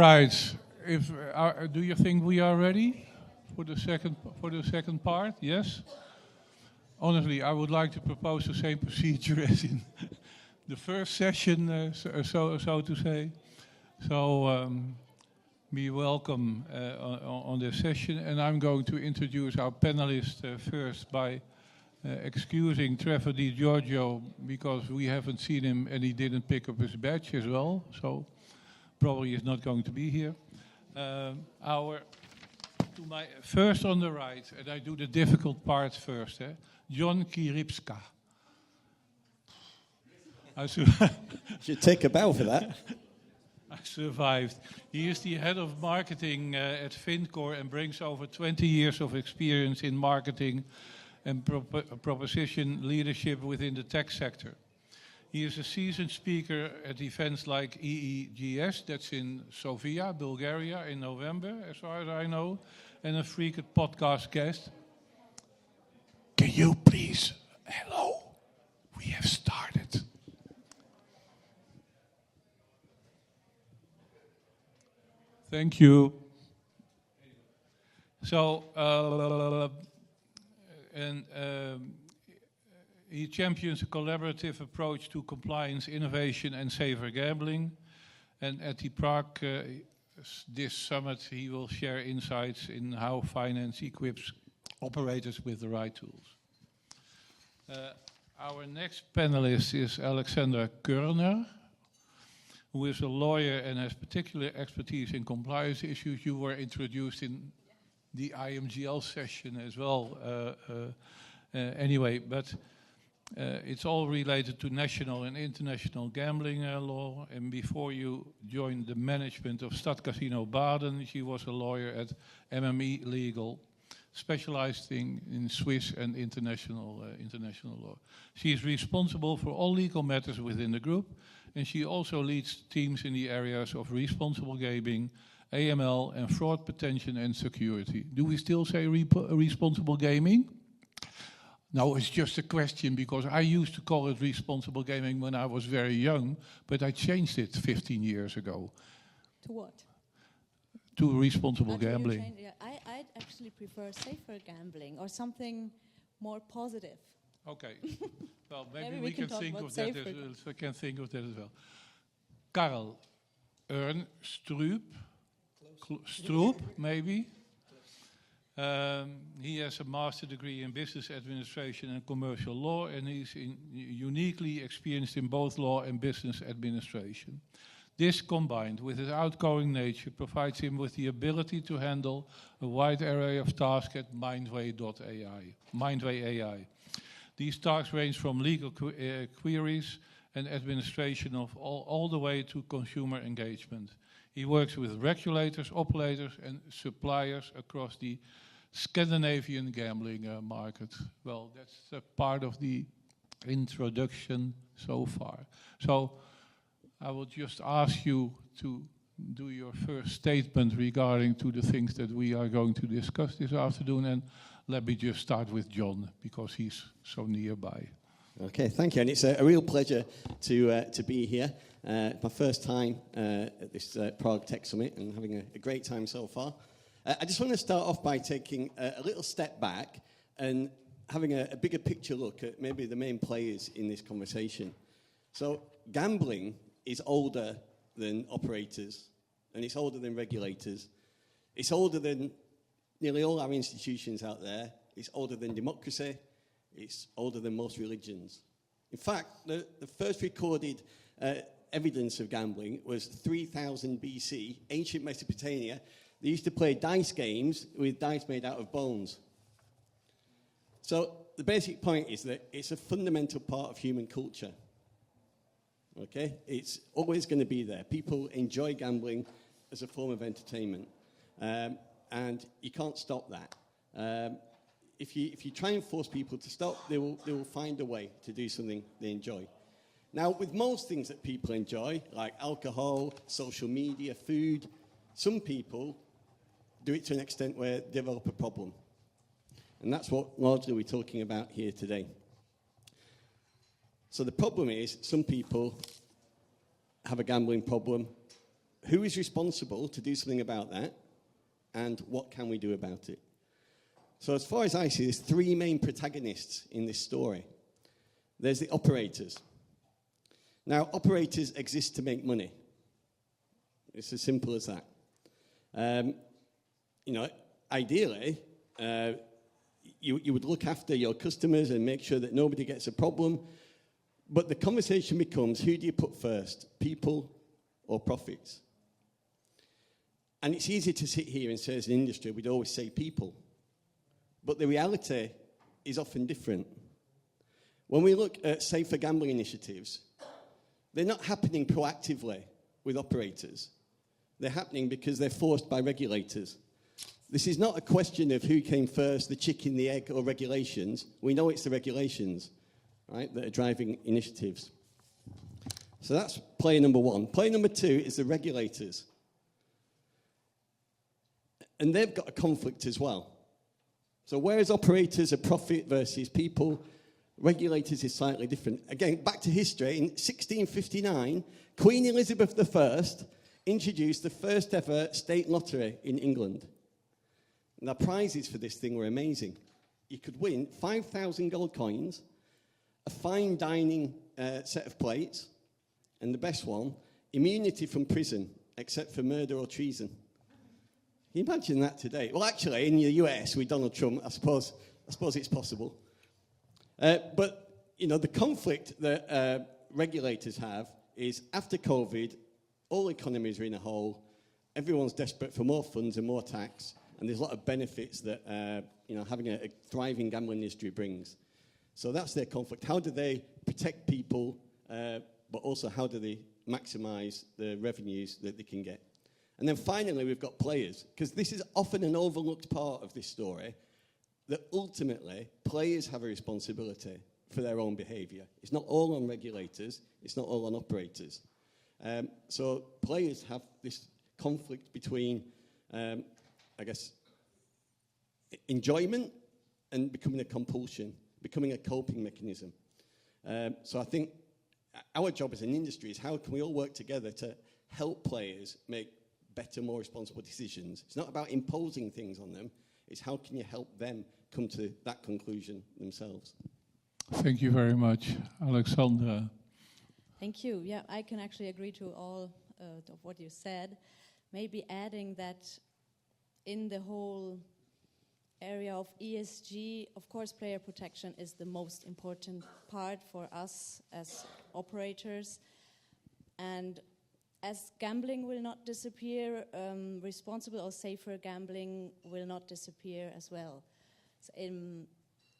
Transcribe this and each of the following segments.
right. If do you think we are ready for the second part? Yes. Honestly, I would like to propose the same procedure as in the first session, so to say. So be welcome on this session, and I'm going to introduce our panelists first by excusing Trevor Di Giorgio because we haven't seen him and he didn't pick up his badge as well, so probably is not going to be here. To my first on the right, and I do the difficult part first. John Kiripska. Should take a bow for that. I survived. He is the head of marketing at Fincor and brings over 20 years of experience in marketing and proposition leadership within the tech sector. He is a seasoned speaker at events like EEGS, that's in Sofia, Bulgaria, in November, as far as I know, and a frequent podcast guest. Can you please, hello, we have started. Thank you. So, he champions a collaborative approach to compliance, innovation, and safer gambling. And at the Prague, this summit, he will share insights in how finance equips operators with the right tools. Our next panelist is Alexandra Körner, who is a lawyer and has particular expertise in compliance issues. You were introduced in the IMGL session as well. Anyway, but it's all related to national and international gambling law. And before you joined the management of Stadskasino Baden, she was a lawyer at MME Legal, specializing in Swiss and international law. She is responsible for all legal matters within the group, and she also leads teams in the areas of responsible gaming, AML, and fraud prevention and security. Do we still say responsible gaming? No, it's just a question because I used to call it responsible gaming when I was very young, but I changed it 15 years ago. To what? To responsible gambling. I'd actually prefer safer gambling or something more positive. Okay. Well, maybe we can think of that as well. We can think of that as well. Karl Stroop, maybe. He has a master's degree in business administration and commercial law, and he's uniquely experienced in both law and business administration. This, combined with his outgoing nature, provides him with the ability to handle a wide array of tasks at Mindway AI. These tasks range from legal queries and administration of all the way to consumer engagement. He works with regulators, operators, and suppliers across the Scandinavian gambling market. Well, that's a part of the introduction so far. So I will just ask you to do your first statement regarding to the things that we are going to discuss this afternoon, and let me just start with John because he's so nearby. Okay, thank you, and it's a real pleasure to be here. My first time at this Prague Tech Summit and having a great time so far. I just want to start off by taking a little step back and having a bigger picture look at maybe the main players in this conversation. So gambling is older than operators, and it's older than regulators. It's older than nearly all our institutions out there. It's older than democracy. It's older than most religions. In fact, the first recorded evidence of gambling was 3000 BC, ancient Mesopotamia. They used to play dice games with dice made out of bones. So the basic point is that it's a fundamental part of human culture. Okay? It's always going to be there. People enjoy gambling as a form of entertainment. And you can't stop that. If you try and force people to stop, they will find a way to do something they enjoy. Now, with most things that people enjoy, like alcohol, social media, food, some people do it to an extent where they develop a problem. And that's what largely we're talking about here today. So the problem is some people have a gambling problem who is responsible to do something about that, and what can we do about it? So as far as I see, there's three main protagonists in this story. There's the operators. Now, operators exist to make money. It's as simple as that. Ideally, you would look after your customers and make sure that nobody gets a problem. But the conversation becomes, who do you put first, people or profits? And it's easy to sit here and say, as an industry, we'd always say people. But the reality is often different. When we look at safer gambling initiatives, they're not happening proactively with operators. They're happening because they're forced by regulators. This is not a question of who came first, the chicken, the egg, or regulations. We know it's the regulations, right, that are driving initiatives. So that's player number one. Player number two is the regulators. And they've got a conflict as well. So whereas operators are profit versus people, regulators is slightly different. Again, back to history, in 1659, Queen Elizabeth I introduced the first ever state lottery in England. And the prizes for this thing were amazing. You could win 5,000 gold coins, a fine dining set of plates, and the best one, immunity from prison, except for murder or treason. Can you imagine that today? Well, actually, in the US with Donald Trump, I suppose it's possible. But, the conflict that regulators have is after COVID, all economies are in a hole, everyone's desperate for more funds and more tax, and there's a lot of benefits that, having a thriving gambling industry brings. So that's their conflict. How do they protect people, but also how do they maximize the revenues that they can get? And then finally, we've got players, because this is often an overlooked part of this story, that ultimately players have a responsibility for their own behavior. It's not all on regulators, it's not all on operators. So players have this conflict between, enjoyment and becoming a compulsion, becoming a coping mechanism. So I think our job as an industry is how can we all work together to help players make better, more responsible decisions. It's not about imposing things on them. It's how can you help them come to that conclusion themselves. Thank you very much, Alexandra. Thank you. Yeah, I can actually agree to all of what you said. Maybe adding that in the whole area of ESG, of course, player protection is the most important part for us as operators. And as gambling will not disappear, responsible or safer gambling will not disappear as well. So in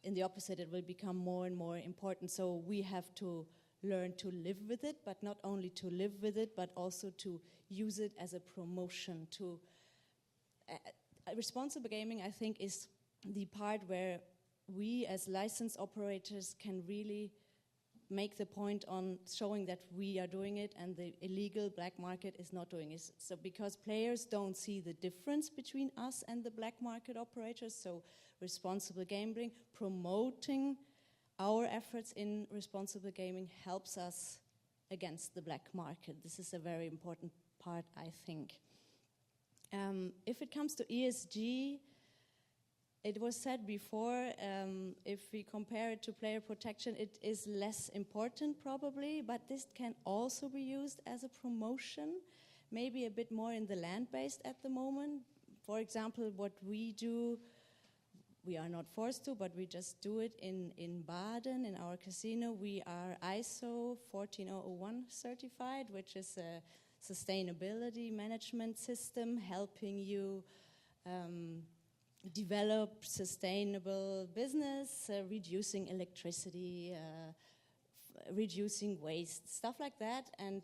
the opposite, it will become more and more important. So we have to learn to live with it, but not only to live with it, but also to use it as a promotion. Responsible gaming, I think, is the part where we as licensed operators can really make the point on showing that we are doing it and the illegal black market is not doing it. So because players don't see the difference between us and the black market operators, so responsible gambling, promoting our efforts in responsible gaming helps us against the black market. This is a very important part, I think. If it comes to ESG, it was said before, if we compare it to player protection, it is less important probably, but this can also be used as a promotion, maybe a bit more in the land-based at the moment. For example, what we do, we are not forced to, but we just do it in Baden, in our casino. We are ISO 14001 certified, which is a sustainability management system helping you develop sustainable business, reducing electricity, reducing waste, stuff like that. And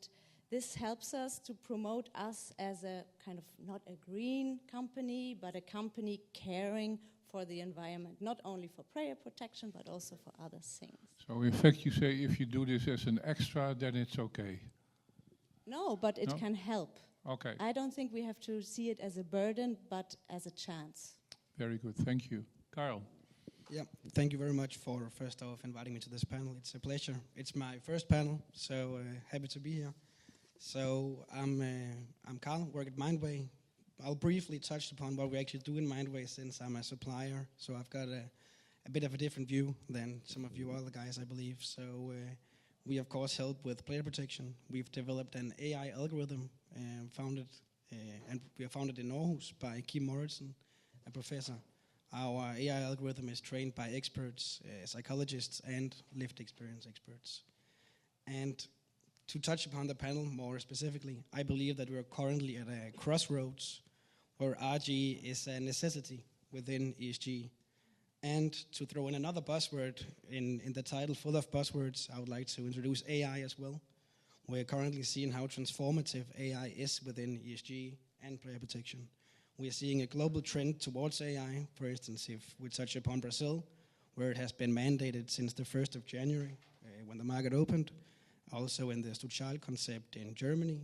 this helps us to promote us as a kind of not a green company, but a company caring for the environment, not only for player protection, but also for other things. So in fact, you say if you do this as an extra, then it's okay. No, but it can help. Okay. I don't think we have to see it as a burden, but as a chance. Very good, thank you. Carl. Yeah, thank you very much for first off inviting me to this panel. It's a pleasure. It's my first panel, so happy to be here. So I'm Carl, work at Mindway. I'll briefly touch upon what we actually do in Mindway since I'm a supplier. So I've got a bit of a different view than some of you other guys, I believe. So we, of course, help with player protection. We've developed an AI algorithm and we are founded in Aarhus by Kim Morrison, a professor. Our AI algorithm is trained by experts, psychologists, and lived experience experts. And to touch upon the panel more specifically, I believe that we are currently at a crossroads where RG is a necessity within ESG. And to throw in another buzzword in the title full of buzzwords, I would like to introduce AI as well. We're currently seeing how transformative AI is within ESG and player protection. We are seeing a global trend towards AI. For instance, if we touch upon Brazil, where it has been mandated since the 1st of January, when the market opened. Also in the Stuttgart concept in Germany.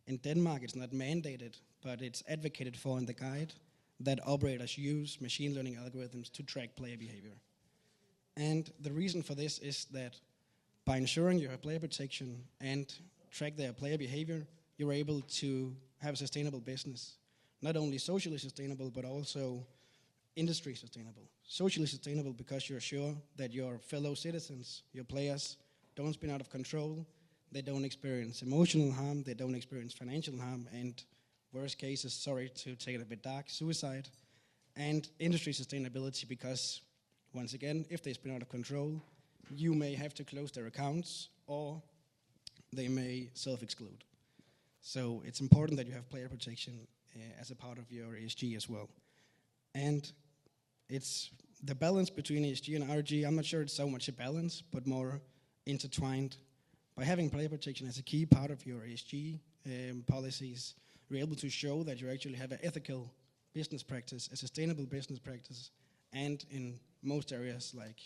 In Denmark, it's not mandated, but it's advocated for in the guide that operators use machine learning algorithms to track player behavior. And the reason for this is that by ensuring you have player protection and track their player behavior, you're able to have a sustainable business. Not only socially sustainable, but also industry sustainable. Socially sustainable because you're sure that your fellow citizens, your players, don't spin out of control, they don't experience emotional harm, they don't experience financial harm, and worst cases, sorry to take it a bit dark, suicide, and industry sustainability because, once again, if they spin out of control, you may have to close their accounts or they may self-exclude. So it's important that you have player protection as a part of your ESG as well. And it's the balance between ESG and RG, I'm not sure it's so much a balance, but more intertwined. By having player protection as a key part of your ESG policies, you're able to show that you actually have an ethical business practice, a sustainable business practice, and in most areas like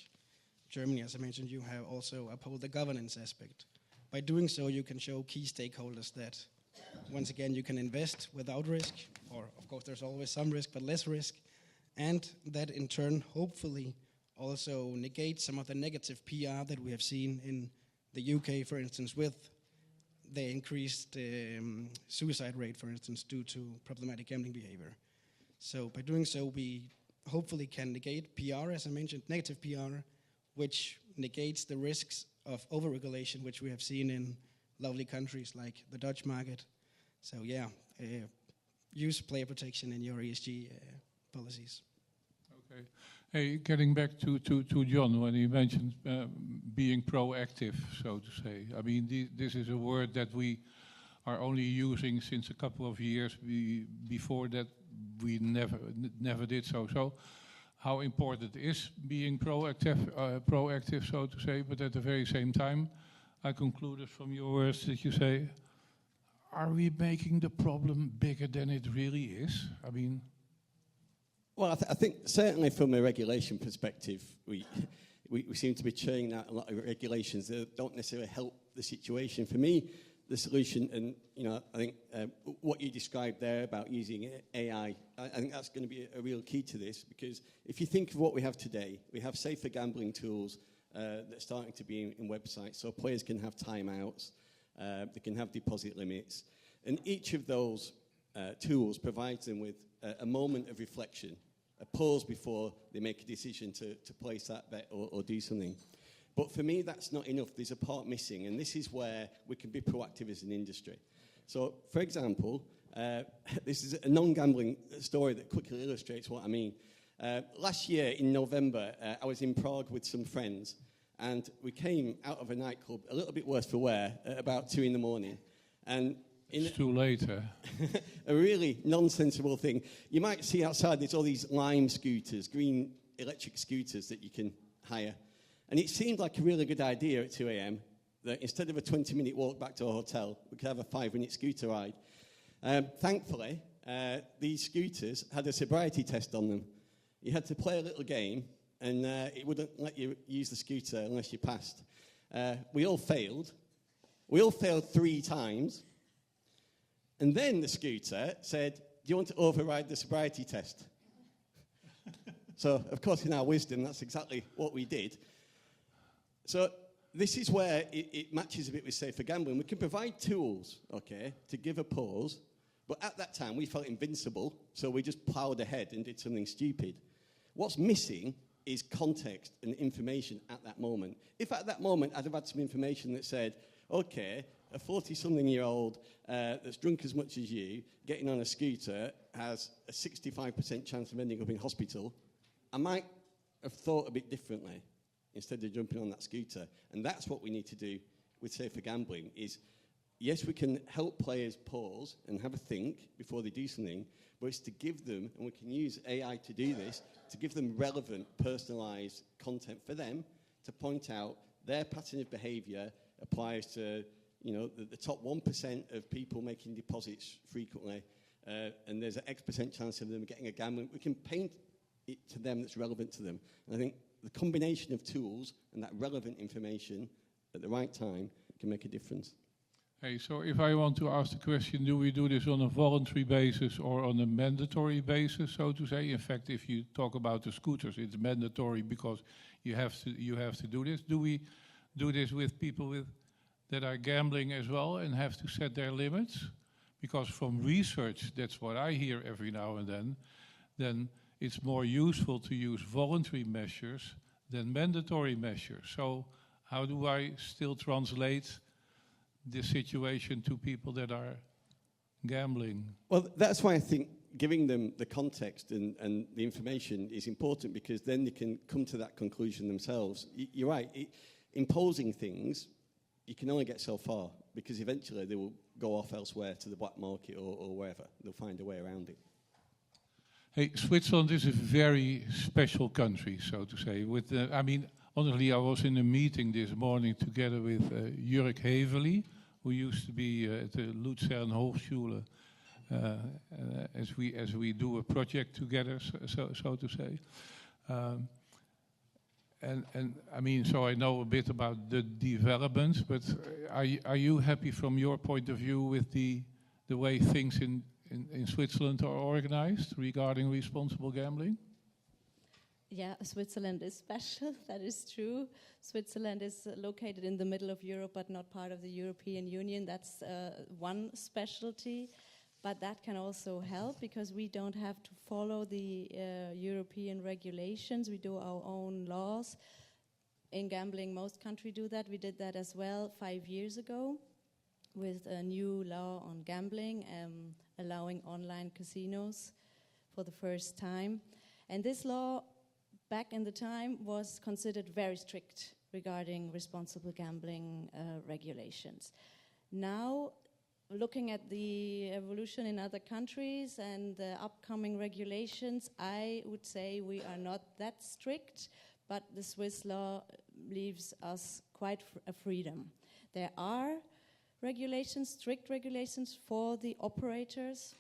Germany, as I mentioned, you have also uphold the governance aspect. By doing so, you can show key stakeholders that, once again, you can invest without risk, or of course there's always some risk, but less risk, and that in turn, hopefully, also negate some of the negative PR that we have seen in the UK, for instance, with the increased suicide rate, for instance, due to problematic gambling behavior. So by doing so, we hopefully can negate PR, as I mentioned, negative PR, which negates the risks of over-regulation, which we have seen in lovely countries like the Dutch market. So yeah, use player protection in your ESG policies. Okay. Hey, getting back to John, when he mentioned being proactive, so to say. I mean, this is a word that we are only using since a couple of years. Before that, we never did so. So, how important is being proactive, so to say? But at the very same time, I concluded from your words that you say, are we making the problem bigger than it really is? I mean... Well, I think certainly from a regulation perspective, we seem to be churning out a lot of regulations that don't necessarily help the situation. For me, the solution, and I think what you described there about using AI, I think that's going to be a real key to this, because if you think of what we have today, we have safer gambling tools that are starting to be in websites, so players can have timeouts, they can have deposit limits, and each of those tools provides them with a moment of reflection, a pause before they make a decision to place that bet or do something. But for me, that's not enough. There's a part missing, and this is where we can be proactive as an industry. So, for example, this is a non-gambling story that quickly illustrates what I mean. Last year in November, I was in Prague with some friends, and we came out of a nightclub, a little bit worse for wear, at about 2 a.m. And it's too late. A really nonsensical thing. You might see outside there's all these Lime scooters, green electric scooters that you can hire. And it seemed like a really good idea at 2 a.m. that instead of a 20-minute walk back to a hotel, we could have a 5-minute scooter ride. Thankfully, these scooters had a sobriety test on them. You had to play a little game, and it wouldn't let you use the scooter unless you passed. We all failed. We all failed 3 times. And then the scooter said, do you want to override the sobriety test? So, of course, in our wisdom, that's exactly what we did. So this is where it matches a bit with safer gambling. We can provide tools, okay, to give a pause, but at that time we felt invincible, so we just plowed ahead and did something stupid. What's missing is context and information at that moment. If at that moment I'd have had some information that said, okay, a 40-something-year-old that's drunk as much as you, getting on a scooter, has a 65% chance of ending up in hospital, I might have thought a bit differently instead of jumping on that scooter. And that's what we need to do with safer gambling is, yes, we can help players pause and have a think before they do something, but it's to give them, and we can use AI to do this, to give them relevant, personalised content for them to point out their pattern of behaviour applies to, you know, the top 1% of people making deposits frequently, and there's an X% chance of them getting a gambling. We can paint it to them that's relevant to them. And I think the combination of tools and that relevant information at the right time can make a difference. Hey, so if I want to ask the question, do we do this on a voluntary basis or on a mandatory basis, so to say? In fact, if you talk about the scooters, it's mandatory because you have to do this. Do we do this with people that are gambling as well and have to set their limits? Because from research, that's what I hear every now and then it's more useful to use voluntary measures than mandatory measures. So how do I still translate this situation to people that are gambling? Well, that's why I think giving them the context and the information is important, because then they can come to that conclusion themselves. You're right, imposing things, you can only get so far, because eventually they will go off elsewhere to the black market or wherever. They'll find a way around it. Hey, Switzerland is a very special country, so to say. Honestly, I was in a meeting this morning together with Jurk Heverly, who used to be at the Luzern Hochschule, as we do a project together, so to say. So I know a bit about the developments, but are you happy from your point of view with the way things in Switzerland are organized regarding responsible gambling? Yeah, Switzerland is special, that is true. Switzerland is located in the middle of Europe, but not part of the European Union. That's one specialty, but that can also help because we don't have to follow the European regulations. We do our own laws. In gambling, most countries do that. We did that as well 5 years ago with a new law on gambling, allowing online casinos for the first time. And this law, back in the time, was considered very strict regarding responsible gambling regulations. Now, looking at the evolution in other countries and the upcoming regulations, I would say we are not that strict, but the Swiss law leaves us quite a freedom. There are regulations, strict regulations for the operators,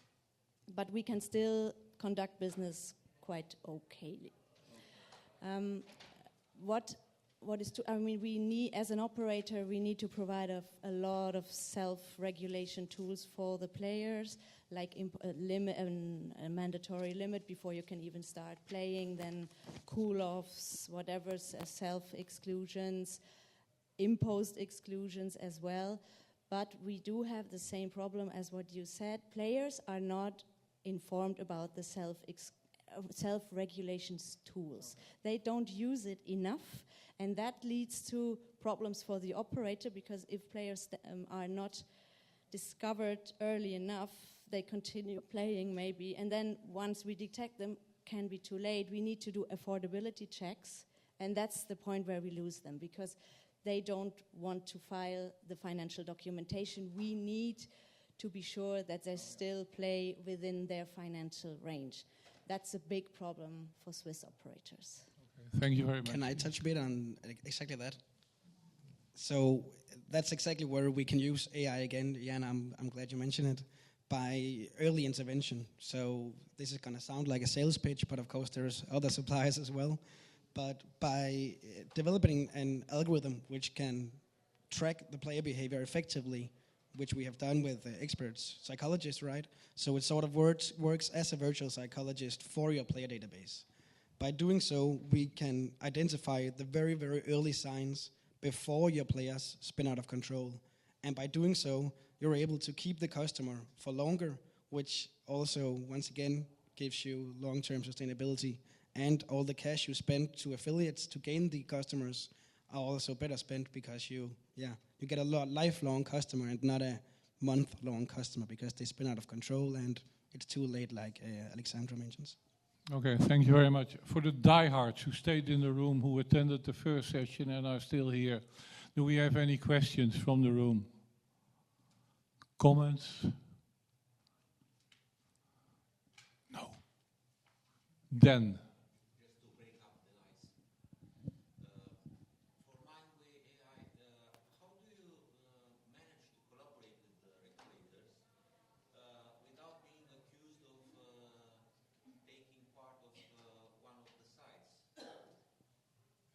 but we can still conduct business quite okayly. We need, as an operator, we need to provide a lot of self-regulation tools for the players, like a mandatory limit before you can even start playing, then cool-offs, whatever, self-exclusions, imposed exclusions as well. But we do have the same problem as what you said. Players are not informed about the self-regulation tools. They don't use it enough, and that leads to problems for the operator, because if players are not discovered early enough, they continue playing maybe, and then once we detect them, can be too late. We need to do affordability checks, and that's the point where we lose them, because they don't want to file the financial documentation. We need to be sure that they still play within their financial range. That's a big problem for Swiss operators. Okay. Thank you very much. Can I touch a bit on exactly that? So that's exactly where we can use AI again. Jan, I'm glad you mentioned it. By early intervention. So this is going to sound like a sales pitch, but of course there's other suppliers as well. But by developing an algorithm which can track the player behavior effectively, which we have done with experts, psychologists, right? So it sort of works as a virtual psychologist for your player database. By doing so, we can identify the very, very early signs before your players spin out of control. And by doing so, you're able to keep the customer for longer, which also, once again, gives you long-term sustainability. And all the cash you spend to affiliates to gain the customers are also better spent because you get a lifelong customer and not a month-long customer because they spin out of control and it's too late, like Alexandra mentions. Okay, thank you very much. For the diehards who stayed in the room, who attended the first session and are still here, do we have any questions from the room? Comments? No. Then. Just to break up the ice. For Mindway AI, how do you manage to collaborate with the regulators without being accused of taking part of one of the sides?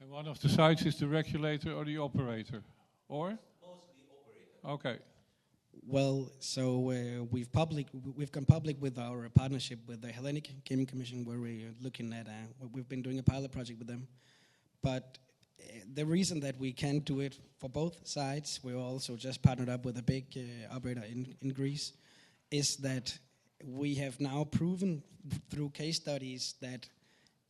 And one of the sides is the regulator or the operator? Or? Mostly operator. Okay. Well, so we've gone public with our partnership with the Hellenic Gaming Commission, where we're looking at we've been doing a pilot project with them. But the reason that we can't do it for both sides, we're also just partnered up with a big operator in Greece, is that we have now proven through case studies that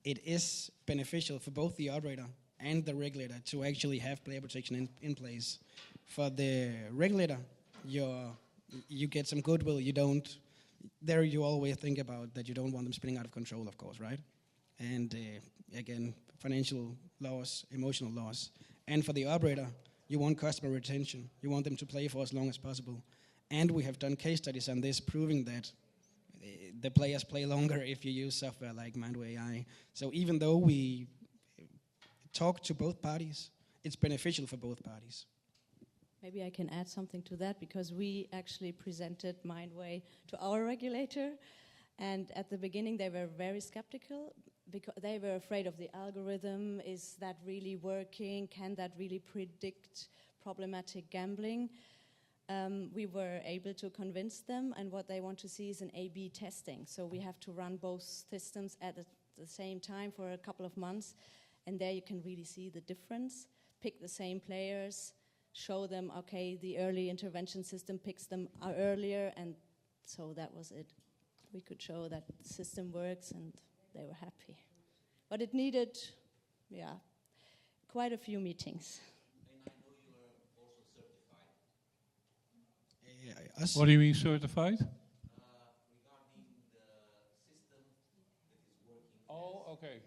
it is beneficial for both the operator and the regulator to actually have player protection in place. For the regulator, you get some goodwill. You always think about that you don't want them spinning out of control, of course, right? And again, financial loss, emotional loss. And for the operator, you want customer retention. You want them to play for as long as possible. And we have done case studies on this proving that the players play longer if you use software like Mindway AI. So even though we talk to both parties, it's beneficial for both parties. Maybe I can add something to that, because we actually presented Mindway to our regulator, and at the beginning they were very skeptical because they were afraid of the algorithm. Is that really working? Can that really predict problematic gambling? We were able to convince them, and what they want to see is an A/B testing. So we have to run both systems at the same time for a couple of months, and there you can really see the difference. Pick the same players, show them, okay, the early intervention system picks them earlier, and so that was it. We could show that the system works, and they were happy. But it needed, quite a few meetings. And I know you are also certified. What do you mean certified? Regarding the system that is working. Oh, okay.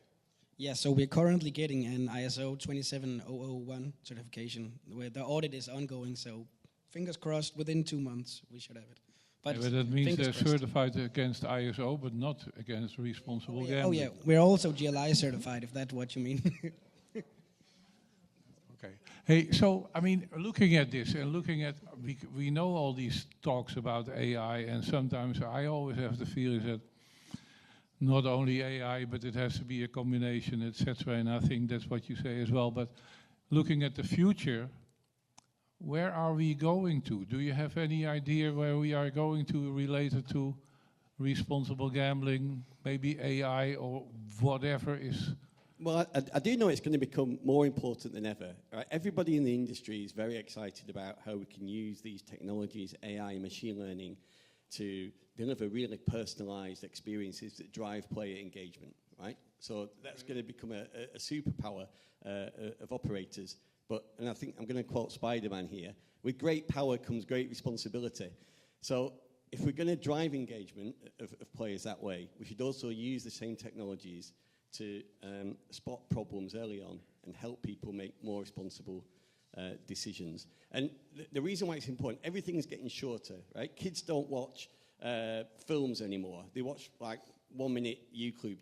Yeah, so we're currently getting an ISO 27001 certification, where the audit is ongoing, so fingers crossed, within 2 months we should have it. But that means they're crossed. certified against ISO, but not against responsible gambling. Oh yeah, we're also GLI certified, if that's what you mean. Okay. Hey, so, I mean, looking at this and looking at, we know all these talks about AI, and sometimes I always have the feeling that not only AI, but it has to be a combination, etc. And I think that's what you say as well. But looking at the future, where are we going to? Do you have any idea where we are going to related to responsible gambling, maybe AI or whatever is? Well, I do know it's going to become more important than ever. Right? Everybody in the industry is very excited about how we can use these technologies, AI and machine learning, to deliver really personalized experiences that drive player engagement, right? So that's going to become a superpower of operators. And I think I'm going to quote Spider-Man here, with great power comes great responsibility. So if we're going to drive engagement of players that way, we should also use the same technologies to spot problems early on and help people make more responsible decisions. And the reason why it's important, everything's getting shorter, right? Kids don't watch films anymore. They watch like 1 minute YouTube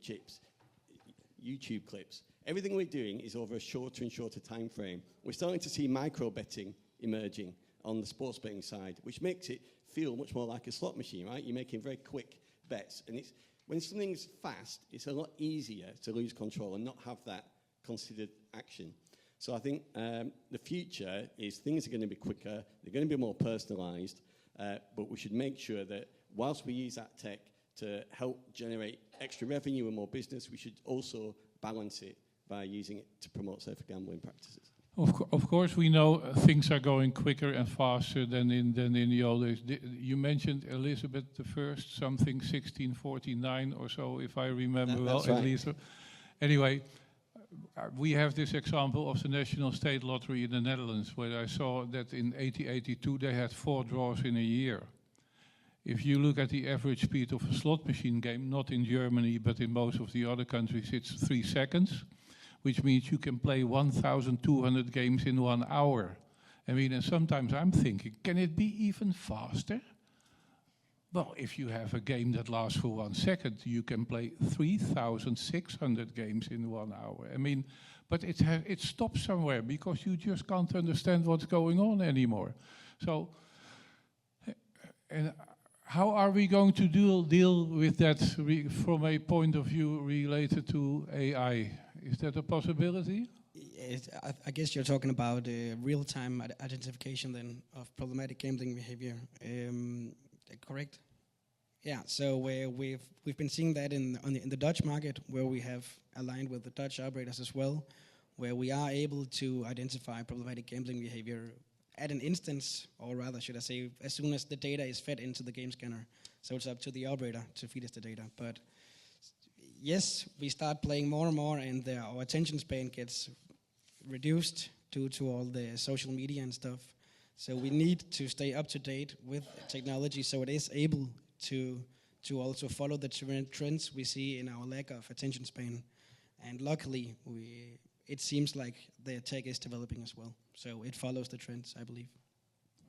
clips. Everything we're doing is over a shorter and shorter time frame. We're starting to see micro betting emerging on the sports betting side, which makes it feel much more like a slot machine, right? You're making very quick bets. And when something's fast, it's a lot easier to lose control and not have that considered action. So I think the future is things are going to be quicker, they're going to be more personalized, but we should make sure that whilst we use that tech to help generate extra revenue and more business, we should also balance it by using it to promote safer gambling practices. Of course, we know things are going quicker and faster than in the old days. You mentioned Elizabeth I, something 1649 or so, if I remember well. That's right. At least. Anyway, we have this example of the National State Lottery in the Netherlands, where I saw that in 1882 they had 4 draws in a year. If you look at the average speed of a slot machine game, not in Germany, but in most of the other countries, it's 3 seconds, which means you can play 1,200 games in 1 hour. I mean, and sometimes I'm thinking, can it be even faster? Well, if you have a game that lasts for 1 second, you can play 3,600 games in 1 hour. I mean, but it stops somewhere because you just can't understand what's going on anymore. So, and how are we going to deal with that from a point of view related to AI? Is that a possibility? I guess you're talking about real-time identification then of problematic gambling behavior. Correct? Yeah. So we've been seeing that in the Dutch market, where we have aligned with the Dutch operators as well, where we are able to identify problematic gambling behavior at an instance, or rather, should I say, as soon as the data is fed into the game scanner. So it's up to the operator to feed us the data. But yes, we start playing more and more, and our attention span gets reduced due to all the social media and stuff. So we need to stay up to date with technology, so it is able to also follow the trends we see in our lack of attention span. And luckily, it seems like the tech is developing as well. So it follows the trends, I believe.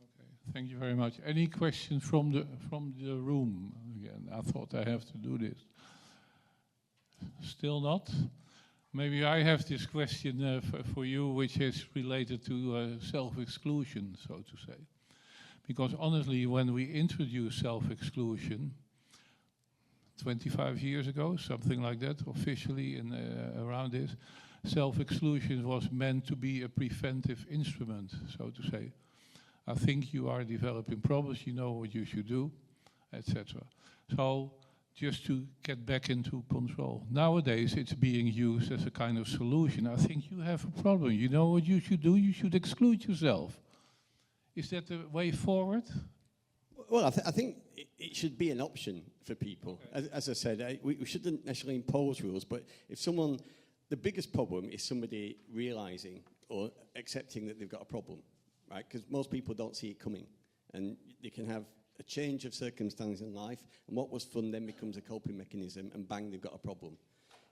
Okay, thank you very much. Any questions from the room? Again, I thought I have to do this. Still not? Maybe I have this question for you, which is related to self-exclusion, so to say. Because honestly, when we introduced self-exclusion 25 years ago, something like that, officially and around this, self-exclusion was meant to be a preventive instrument, so to say. I think you are developing problems, you know what you should do, etc. So just to get back into control. Nowadays, it's being used as a kind of solution. I think you have a problem. You know what you should do? You should exclude yourself. Is that the way forward? Well, I think it should be an option for people. Okay. As I said, we shouldn't necessarily impose rules, but if someone, the biggest problem is somebody realizing or accepting that they've got a problem, right? Because most people don't see it coming, and they can have a change of circumstance in life, and what was fun then becomes a coping mechanism, and bang, they've got a problem.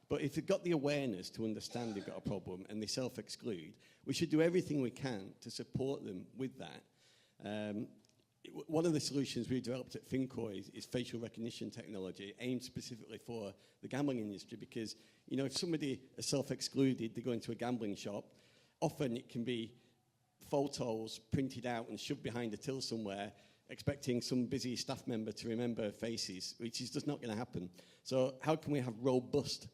But if they've got the awareness to understand they've got a problem and they self-exclude, we should do everything we can to support them with that. One of the solutions we developed at Finco is facial recognition technology aimed specifically for the gambling industry, because, you know, if somebody is self-excluded, they go into a gambling shop, often it can be photos printed out and shoved behind a till somewhere, expecting some busy staff member to remember faces, which is just not going to happen. So how can we have robust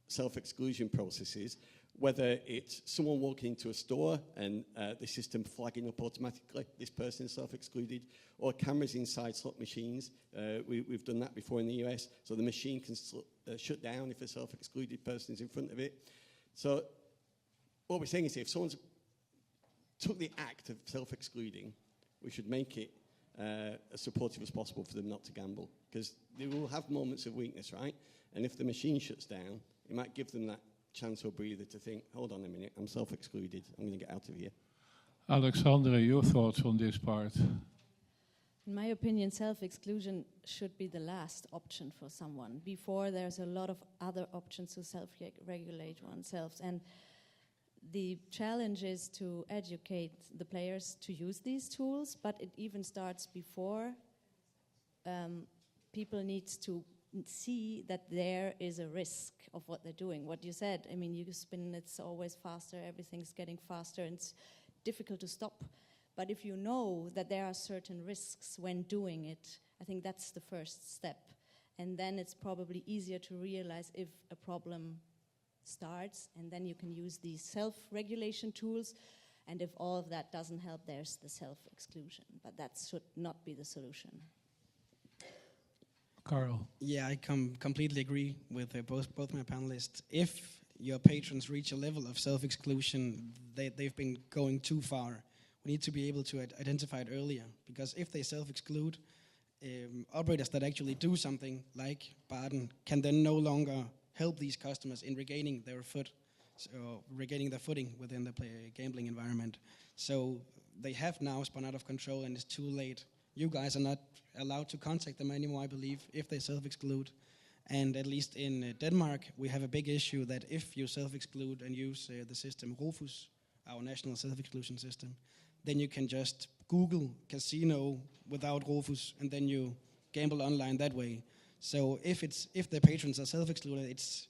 self-exclusion processes, whether it's someone walking into a store and the system flagging up automatically, this person is self-excluded, or cameras inside slot machines. We've done that before in the US, so the machine can shut down if a self-excluded person is in front of it. So what we're saying is, if someone's took the act of self-excluding, we should make it as supportive as possible for them not to gamble, because they will have moments of weakness, right? And if the machine shuts down, it might give them that chance or breather to think, hold on a minute, I'm self-excluded, I'm going to get out of here. Alexandra, your thoughts on this part? In my opinion, self-exclusion should be the last option for someone. Before, there's a lot of other options to self-regulate oneself. And the challenge is to educate the players to use these tools, but it even starts before. People need to see that there is a risk of what they're doing. What you said, I mean, you spin, it's always faster, everything's getting faster, and it's difficult to stop. But if you know that there are certain risks when doing it, I think that's the first step. And then it's probably easier to realize if a problem starts, and then you can use these self-regulation tools. And if all of that doesn't help, there's the self-exclusion. But that should not be the solution. Carl. Yeah, I completely agree with both my panelists. If your patrons reach a level of self-exclusion, they've been going too far. We need to be able to identify it earlier, because if they self-exclude, operators that actually do something like Baden can then no longer help these customers in regaining their regaining their footing within the gambling environment. So they have now spun out of control, and it's too late. You guys are not allowed to contact them anymore, I believe, if they self-exclude. And at least in Denmark, we have a big issue that if you self-exclude and use the system Rufus, our national self-exclusion system, then you can just Google casino without Rufus, and then you gamble online that way. So if the patrons are self-excluded, it's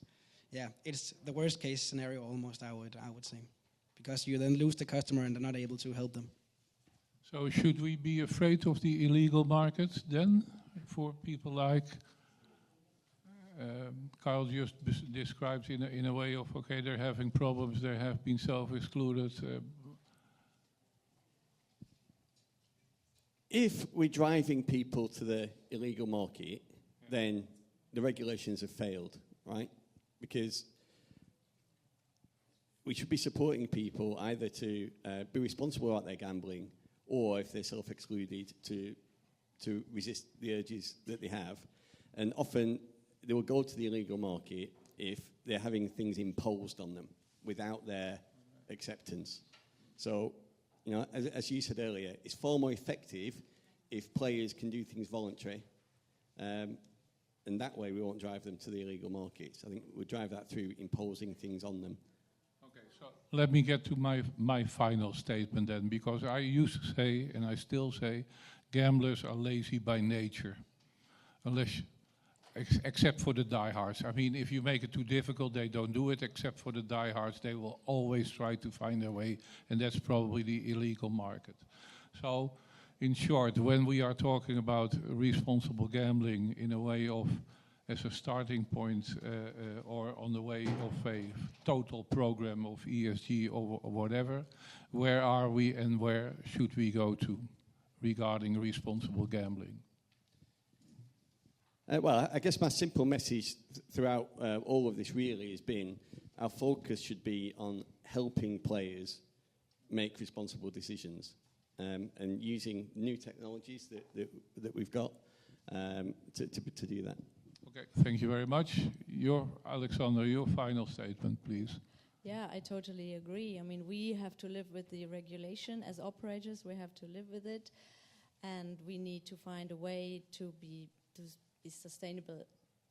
the worst case scenario almost, I would say, because you then lose the customer and they're not able to help them. So should we be afraid of the illegal market then, for people like Carl just described in a way of, okay, they're having problems, they have been self-excluded. If we're driving people to the illegal market, then the regulations have failed, right? Because we should be supporting people either to be responsible about their gambling, or if they're self-excluded, to resist the urges that they have. And often they will go to the illegal market if they're having things imposed on them without their acceptance. So, you know, as you said earlier, it's far more effective if players can do things voluntarily, and that way we won't drive them to the illegal markets. I think we'll drive that through imposing things on them. Okay, so let me get to my final statement then, because I used to say, and I still say, gamblers are lazy by nature, except for the diehards. I mean, if you make it too difficult, they don't do it. Except for the diehards, they will always try to find their way, and that's probably the illegal market. So, in short, when we are talking about responsible gambling in a way of, as a starting point, or on the way of a total program of ESG or whatever, where are we and where should we go to regarding responsible gambling? Well, I guess my simple message throughout all of this really has been our focus should be on helping players make responsible decisions, and using new technologies that we've got to do that. Okay, thank you very much. Alexander, your final statement, please. Yeah, I totally agree. I mean, we have to live with the regulation as operators. We have to live with it, and we need to find a way to be sustainable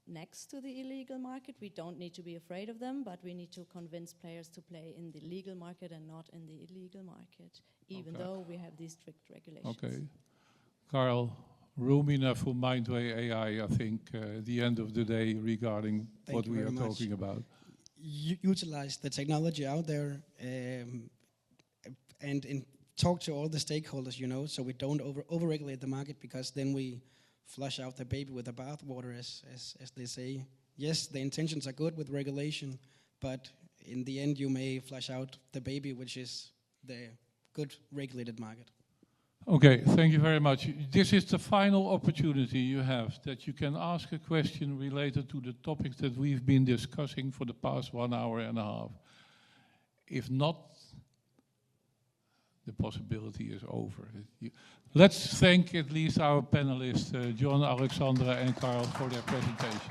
next to the illegal market. We don't need to be afraid of them, but we need to convince players to play in the legal market and not in the illegal market, even though we have these strict regulations. Okay. Carl, room enough for Mindway AI, I think, at the end of the day regarding what we are talking about. Utilize the technology out there, and talk to all the stakeholders, you know, so we don't over-regulate the market, because then we flush out the baby with the bathwater, as they say. Yes, the intentions are good with regulation, but in the end you may flush out the baby, which is the good regulated market. Okay, thank you very much. This is the final opportunity you have, that you can ask a question related to the topics that we've been discussing for the past 1 hour and a half. If not, the possibility is over. Let's thank at least our panelists, John, Alexandra, and Carl, for their presentation.